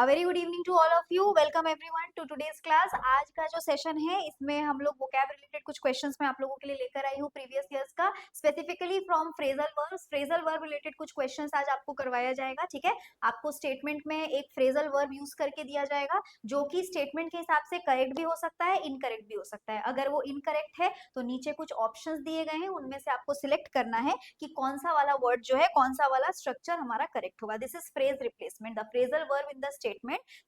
A very good evening to all of you. Welcome everyone to today's class. आज का जो session है इसमें हम लोग वोकैब रिलेटेड कुछ क्वेश्चंस मैं आप लोगों के लिए लेकर आई हूँ प्रीवियस ईयर्स का, specifically from phrasal verb related कुछ क्वेश्चंस आज आपको करवाया जाएगा। ठीक है, आपको स्टेटमेंट में एक फ्रेजल वर्ब यूज करके दिया जाएगा जो कि स्टेटमेंट के हिसाब से करेक्ट भी हो सकता है, इनकरेक्ट भी हो सकता है। अगर वो इनकरेक्ट है तो नीचे कुछ ऑप्शंस दिए गए हैं, उनमें से आपको सिलेक्ट करना है कि कौन सा वाला वर्ड जो है, कौन सा वाला स्ट्रक्चर हमारा करेक्ट होगा। This is phrase replacement, the phrasal verb in the statement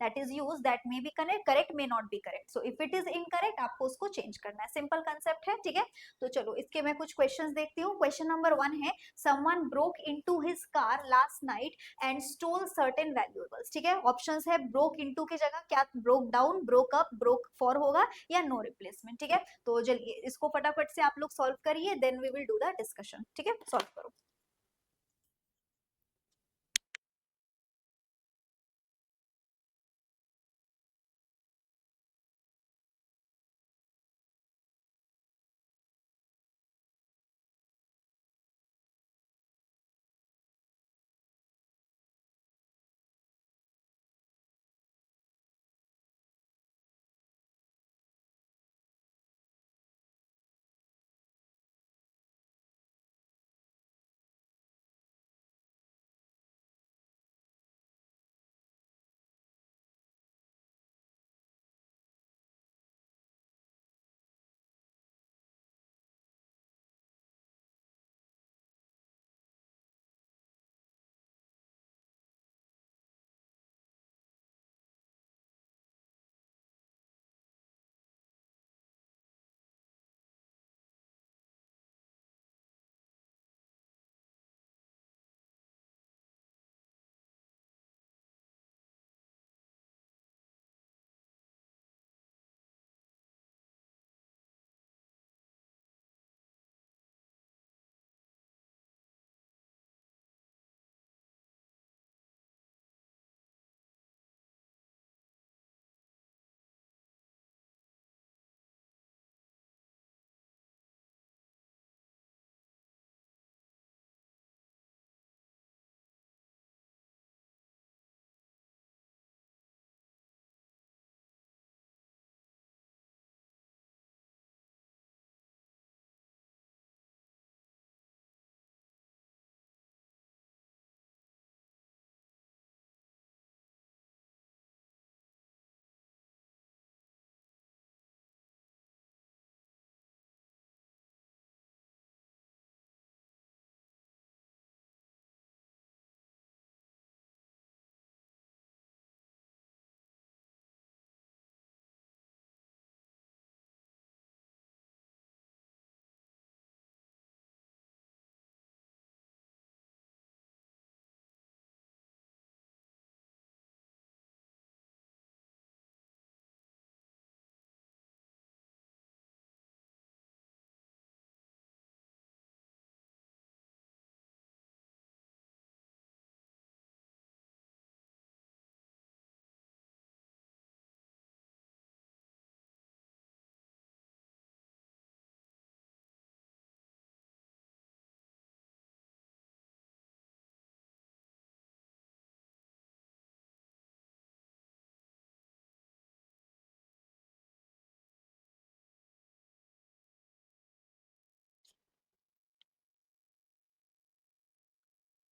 that is used that may be correct may not be correct, so if it is incorrect आपको उसको चेंज करना है। सिंपल कंसेप्ट है। ठीक है, तो चलो इसके मैं कुछ क्वेश्चंस देखती हूँ। क्वेश्चन नंबर 1 है someone broke into his car last night and stole certain valuables। ठीक है, ऑप्शंस है broke into की जगह क्या broke down, broke up, broke for होगा या no replacement। ठीक है, तो चलिए इसको फटाफट से आप लोग सॉल्व करिए, then we will do the discussion. ठीक है, सॉल्व करो।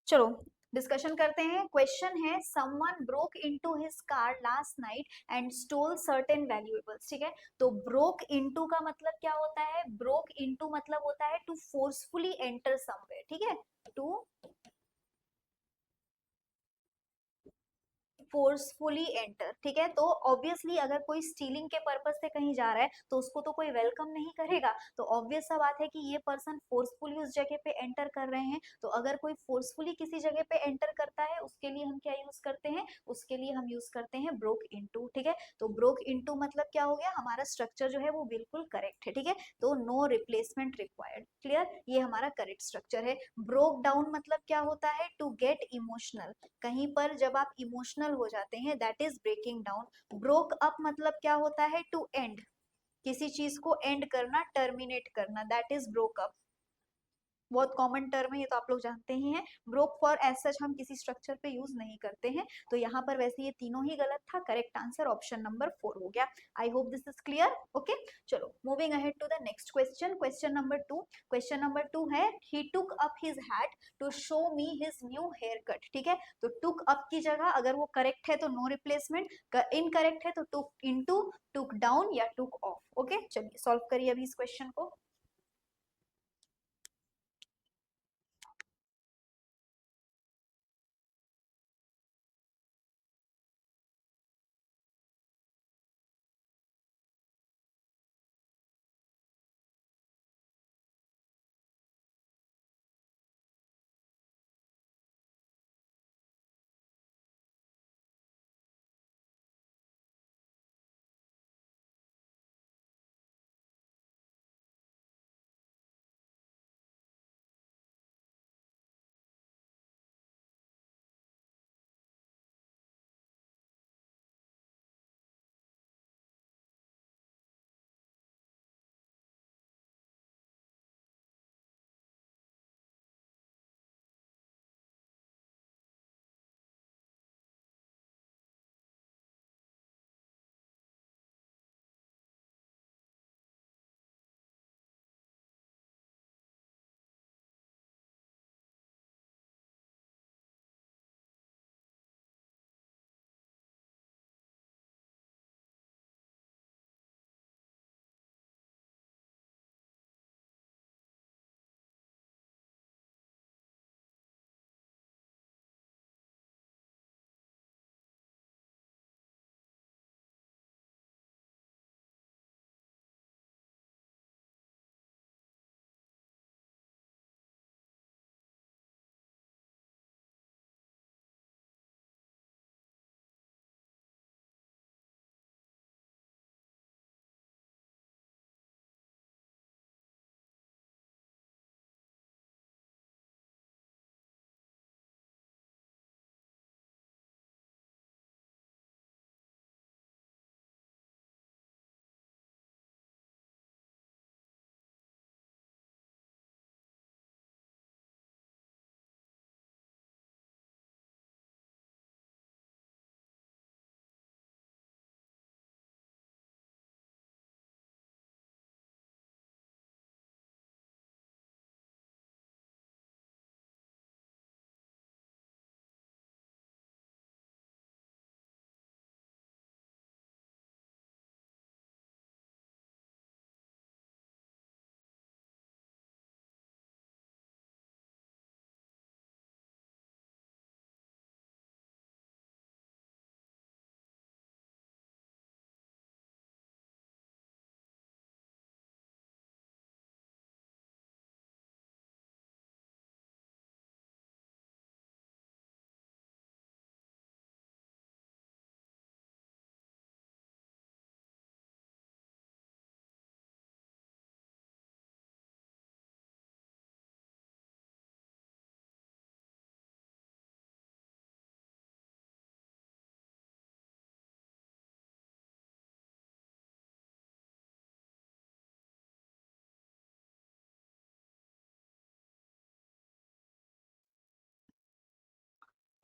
चलो डिस्कशन करते हैं। क्वेश्चन है someone broke into his car last night and stall certain valuables. ठीक है, तो ब्रोक इनटू का मतलब क्या होता है? ब्रोक इनटू मतलब होता है टू फोर्सफुली एंटर समवेयर। ठीक है, टू फोर्सफुली एंटर। ठीक है, तो ऑब्वियसली अगर कोई स्टीलिंग के पर्पज से कहीं जा रहा है तो उसको तो कोई वेलकम नहीं करेगा। तो ऑब्वियस सा बात है कि ये पर्सन फोर्सफुली उस जगह पे एंटर कर रहे हैं। तो अगर कोई फोर्सफुली किसी जगह पे एंटर करता है उसके लिए हम क्या यूज करते हैं? उसके लिए हम यूज करते हैं ब्रोक इनटू। ठीक है, तो ब्रोक इनटू मतलब क्या हो गया? हमारा स्ट्रक्चर जो है वो बिल्कुल करेक्ट है। ठीक है, तो नो रिप्लेसमेंट रिक्वायर्ड। क्लियर, ये हमारा करेक्ट स्ट्रक्चर है। ब्रोक डाउन मतलब क्या होता है? To get emotional. कहीं पर जब आप इमोशनल हो जाते हैं that is breaking down. Broke up मतलब क्या होता है? टू एंड, किसी चीज को एंड करना, टर्मिनेट करना, दैट इज ब्रोक अप। बहुत कॉमन टर्म है, ये तो आप लोग जानते ही हैं। ब्रोक फॉर एज सच हम किसी स्ट्रक्चर पे यूज नहीं करते हैं, तो यहाँ पर वैसे ये तीनों ही गलत था। करेक्ट आंसर ऑप्शन नंबर 4 हो गया। I hope this is clear. Okay, चलो moving ahead to the next question. Question number 2, question number 2 है he took up his hat to show me his new haircut. ठीक है, तो took up की जगह अगर वो करेक्ट है तो नो रिप्लेसमेंट, इनकरेक्ट है तो टुक इनटू, टुक डाउन या टुक ऑफ। ओके, चलिए सॉल्व करिए अभी इस क्वेश्चन को।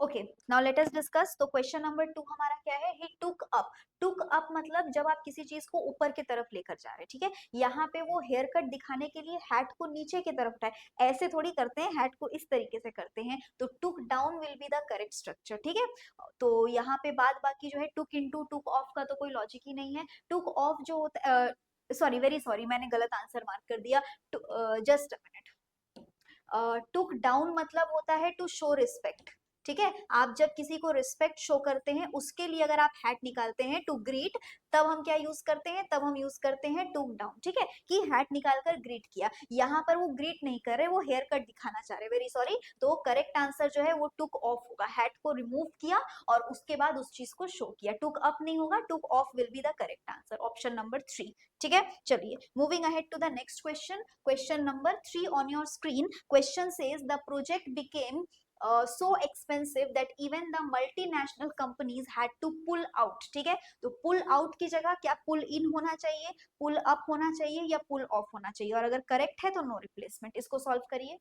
Okay, now let us discuss. तो क्वेश्चन नंबर 2 हमारा क्या है, he took up. Took up मतलब जब आप किसी चीज को ऊपर की तरफ लेकर जा रहे हैं, ठीक है। यहाँ पे वो हेयर कट दिखाने के लिए हैट को नीचे की तरफ उठाए, ऐसे थोड़ी करते हैं, हैट को इस तरीके से करते हैं, तो टुक down will be the correct structure. ठीक है, तो यहाँ पे बाद बाकी जो है टुक इनटू, टुक ऑफ का तो कोई लॉजिक ही नहीं है। टुक ऑफ जो होता है, सॉरी वेरी सॉरी, मैंने गलत आंसर मार्क कर दिया। Just a minute. Took down मतलब होता है टू शो रिस्पेक्ट। ठीक है, आप जब किसी को रिस्पेक्ट शो करते हैं उसके लिए अगर आप हैट निकालते हैं टू ग्रीट, तब हम क्या यूज करते हैं, तब हम यूज करते हैं टुक डाउन। ठीक है, कि हैट निकालकर ग्रीट किया। यहाँ पर वो ग्रीट नहीं कर रहे, वो हेयर कट दिखाना चाह रहे, वेरी सॉरी। तो करेक्ट आंसर जो है वो टुक ऑफ होगा, हैट को रिमूव किया और उसके बाद उस चीज को शो किया। टुक अप नहीं होगा, took off will be the correct answer, option number 3। ठीक है, चलिए moving ahead to the next question. Question number 3 on your screen. Question says the project became so expensive that even the multinational companies had to pull out. ठीक है, तो pull out की जगह क्या pull in होना चाहिए, pull up होना चाहिए या pull off होना चाहिए, और अगर करेक्ट है तो नो रिप्लेसमेंट। इसको सॉल्व करिए।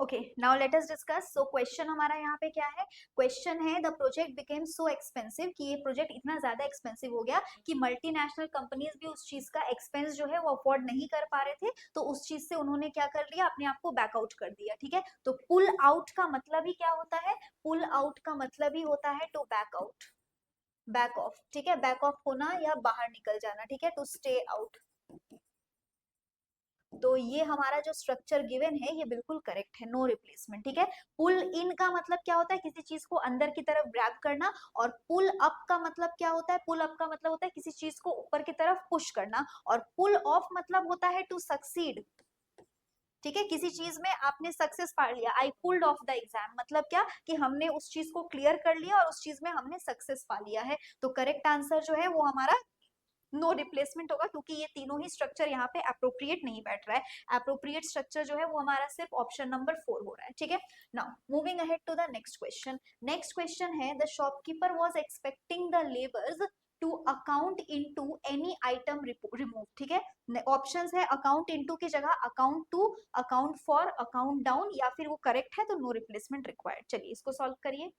Okay, now let us discuss. So question हमारा यहाँ पे क्या है? क्वेश्चन है the project became so expensive, कि ये प्रोजेक्ट इतना ज्यादा एक्सपेंसिव हो गया कि मल्टीनेशनल कंपनीज भी उस चीज का एक्सपेंस जो है वो अफोर्ड नहीं कर पा रहे थे, तो उस चीज से उन्होंने क्या कर लिया, अपने आप को बैकआउट कर दिया। ठीक है, तो पुल आउट का मतलब ही क्या होता है? पुल आउट का मतलब ही होता है to back out, back off. ठीक है, बैक ऑफ होना या बाहर निकल जाना। ठीक है, टू स्टे आउट। तो ये हमारा जो स्ट्रक्चर गिवन है ये बिल्कुल करेक्ट है, नो रिप्लेसमेंट। ठीक है, पुल इन का मतलब क्या होता है? किसी चीज को अंदर की तरफ ग्रैब करना। और पुल अप का मतलब क्या होता है? पुल अप का मतलब होता है किसी चीज को ऊपर की तरफ पुश करना। और पुल ऑफ मतलब होता है टू सक्सीड। ठीक है, किसी चीज में आपने सक्सेस पा लिया, I pulled off the exam, मतलब क्या कि हमने उस चीज को क्लियर कर लिया और उस चीज में हमने सक्सेस पा लिया है। तो करेक्ट आंसर जो है वो हमारा नो रिप्लेसमेंट होगा, क्योंकि ये तीनों ही स्ट्रक्चर यहाँ पे अप्रोप्रिएट नहीं बैठ रहा है। अप्रोप्रिएट स्ट्रक्चर जो है वो हमारा सिर्फ ऑप्शन नंबर 4 हो रहा है। ठीक है, now moving ahead to the next question. Next question है the shopkeeper was expecting the labours to account into any item remove. ठीक है, ऑप्शंस है अकाउंट इनटू की जगह account to, account for, account down, या फिर वो करेक्ट है तो नो रिप्लेसमेंट रिक्वायर्ड। चलिए इसको सॉल्व करिए।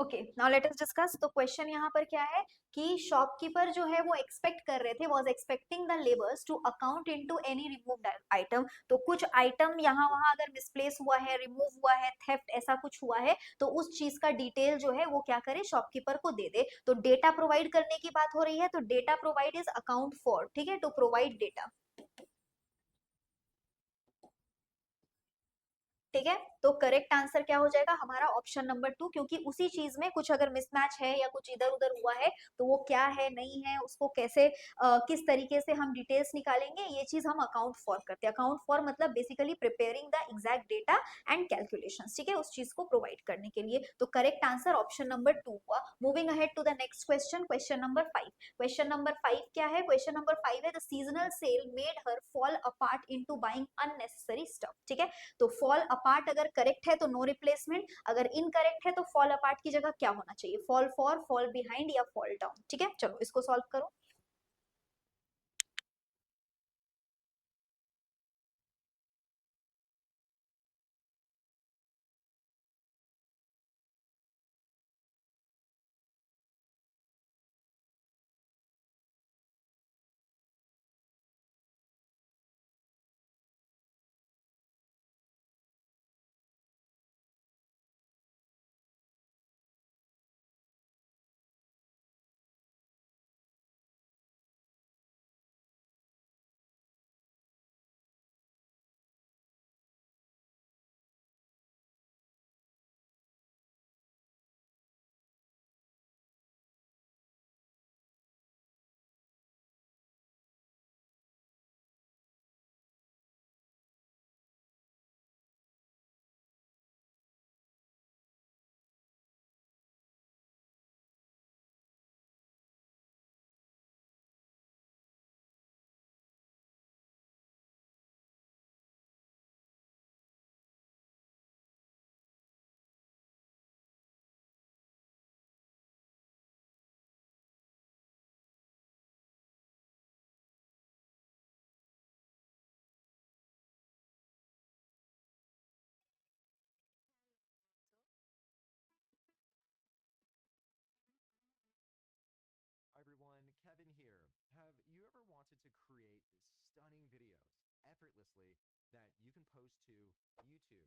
Okay, now let us discuss. तो क्वेश्चन यहाँ पर क्या है कि शॉपकीपर जो है वो एक्सपेक्ट कर रहे थे, was expecting the labours to account into any removed item. तो कुछ आइटम यहाँ वहां अगर मिसप्लेस हुआ है, रिमूव हुआ है, थेफ्ट ऐसा कुछ हुआ है, तो उस चीज का डिटेल जो है वो क्या करे, शॉपकीपर को दे दे। तो डेटा प्रोवाइड करने की बात हो रही है, तो data provide is account for, ठीक है, टू प्रोवाइड डेटा। ठीक है, तो करेक्ट आंसर क्या हो जाएगा हमारा, ऑप्शन नंबर 2, क्योंकि उसी चीज में कुछ अगर मिसमैच है या कुछ इधर उधर हुआ है, तो वो क्या है नहीं है, उसको कैसे किस तरीके से हम डिटेल्स निकालेंगे, ये चीज हम अकाउंट फॉर करते हैं। अकाउंट फॉर मतलब basically preparing the exact data and calculations, ठीक है, उस चीज को प्रोवाइड करने के लिए। तो करेक्ट आंसर ऑप्शन नंबर 2 हुआ। Moving ahead to the next question, question number 5। Question number 5 क्या है, क्वेश्चन नंबर 5 है the seasonal sale made her fall apart into buying unnecessary stuff. ठीक है, तो फॉल अपार्ट अगर करेक्ट है तो नो रिप्लेसमेंट, अगर इनकरेक्ट है तो फॉल अपार्ट की जगह क्या होना चाहिए, फॉल फॉर, फॉल बिहाइंड या फॉल डाउन। ठीक है, चलो इसको सॉल्व करो। Hi everyone, Kevin here. Have you ever wanted to create stunning videos effortlessly that you can post to YouTube,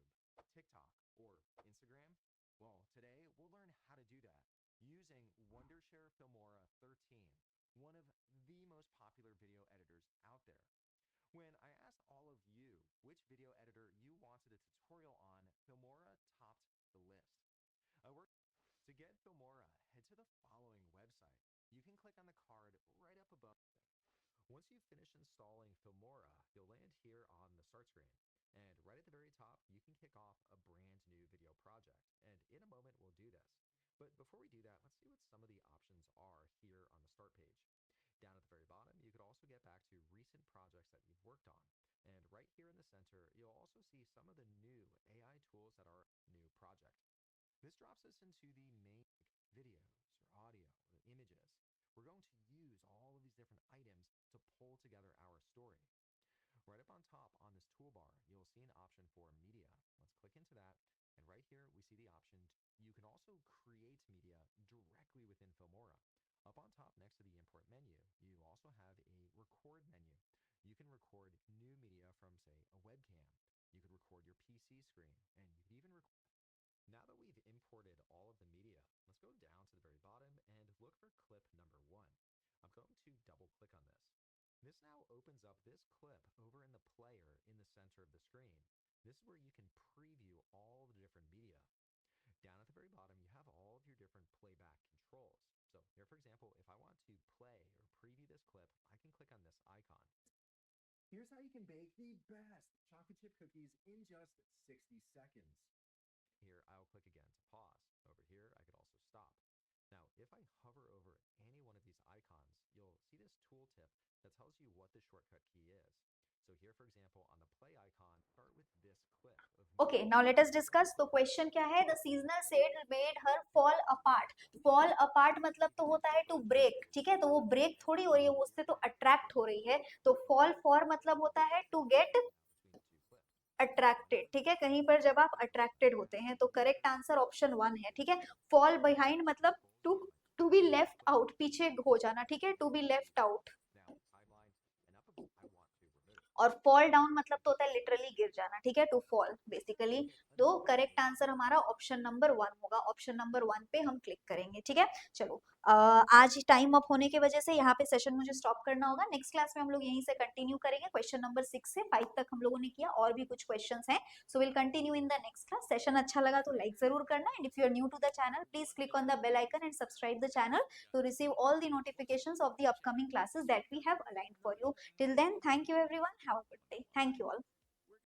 TikTok, or Instagram? Well, today we'll learn how to do that using Wondershare Filmora 13, one of the most popular video editors out there. When I asked all of you which video editor you wanted a tutorial on, Filmora topped the list. I worked to get Filmora, head to the following website. You can click on the card right up above. Once you've finished installing Filmora, you'll land here on the start screen. And right at the very top, you can kick off a brand new video project. And in a moment, we'll do this. But before we do that, let's see what some of the options are here on the start page. Down at the very bottom, you could also get back to recent projects that you've worked on. And right here in the center, you'll also see some of the new AI tools that are new project. This drops us into the main videos or audio or images. We're going to use all of these different items to pull together our story. Right up on top on this toolbar, you'll see an option for media. Let's click into that. And right here, we see the option. You can also create media directly within Filmora. Up on top next to the import menu, you also have a record menu. You can record new media from, say, a webcam. You could record your PC screen, and you could even record. Now that we've imported all of the media, let's go down to the very bottom and look for clip number 1. I'm going to double click on this. This now opens up this clip over in the player in the center of the screen. This is where you can preview all the different media. Down at the very bottom, you have all of your different playback controls. So here, for example, if I want to play or preview this clip, I can click on this icon. Here's how you can bake the best chocolate chip cookies in just 60 seconds. Here, I'll click again to pause. Over here, I could also stop. Now, if I hover over any one of these icons, you'll see this tooltip that tells you what the shortcut key is. So here, for example, on the play icon, start with this clip of okay, now let us discuss. तो question क्या है, the seasonal sale made her fall apart. Fall apart मतलब तो होता है to break, ठीक है, तो वो ब्रेक थोड़ी हो रही है, वो उससे तो अट्रैक्ट हो रही है। तो फॉल फॉर मतलब होता है to get between the two clips. Attracted, ठीक है, कहीं पर जब आप अट्रैक्टेड होते हैं तो करेक्ट आंसर ऑप्शन 1 है, ठीक है। फॉल बिहाइंड मतलब टू बी लेफ्ट आउट, पीछे हो जाना, ठीक है, टू बी लेफ्ट आउट। और फॉल डाउन मतलब तो होता है लिटरली गिर जाना, ठीक है, टू फॉल बेसिकली। तो करेक्ट आंसर हमारा ऑप्शन नंबर 1 होगा, ऑप्शन नंबर 1 पे हम क्लिक करेंगे, ठीक है। चलो आज टाइम अप होने की वजह से यहाँ पे सेशन मुझे स्टॉप करना होगा। नेक्स्ट क्लास में हम लोग यहीं से कंटिन्यू करेंगे, क्वेश्चन नंबर 6 से 5 तक हम लोगों ने किया, और भी कुछ क्वेश्चंस हैं, so will continue in the next class. Session अच्छा लगा तो लाइक जरूर करना, and if you are new to the channel please click on the bell icon and subscribe the channel to receive all the notifications of the upcoming classes that we have aligned for you. Till then, thank you everyone. Have a good day. Thank you all.